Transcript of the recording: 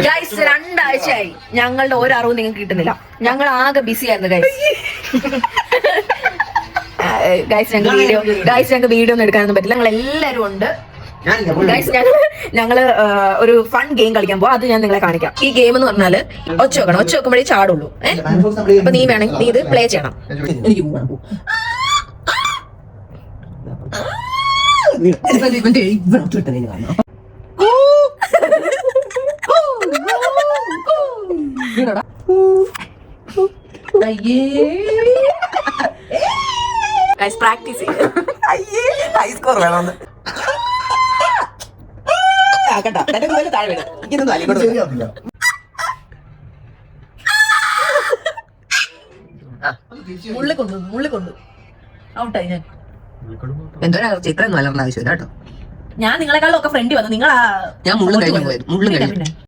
Guys 2 ആഴ്ചയായി ഞങ്ങളുടെ ഒരറിവും നിങ്ങൾക്ക് കിട്ടുന്നില്ല. ഞങ്ങൾ ആകെ ബിസി ആയിരുന്നു ഗൈസ്. ഞങ്ങൾക്ക് വീഡിയോ ഒന്നും എടുക്കാനൊന്നും പറ്റില്ല. ഞങ്ങൾ എല്ലാവരും ഉണ്ട് ഗൈസ്. ഞങ്ങള് ഒരു ഫൺ ഗെയിം കളിക്കാൻ പോവാ. അത് ഞാൻ നിങ്ങളെ കാണിക്കാം. ഈ ഗെയിം എന്ന് പറഞ്ഞാല് ഒച്ച വെക്കുമ്പോഴേ ചാടുള്ളൂ. അപ്പൊ നീ വേണമെങ്കിൽ നീ ഇത് പ്ലേ ചെയ്യണം. പ്രാക്ടീസ് മുള്ളിക്കൊണ്ടു ഔട്ടായി. ഞാൻ എന്തോ ചിത്രം വളർന്ന ആവശ്യമില്ല കേട്ടോ. ഞാൻ നിങ്ങളെക്കാളും ഒക്കെ ഫ്രണ്ട് വന്നു. നിങ്ങളാ ഞാൻ മുള്ളും കഴിഞ്ഞു പോയത്.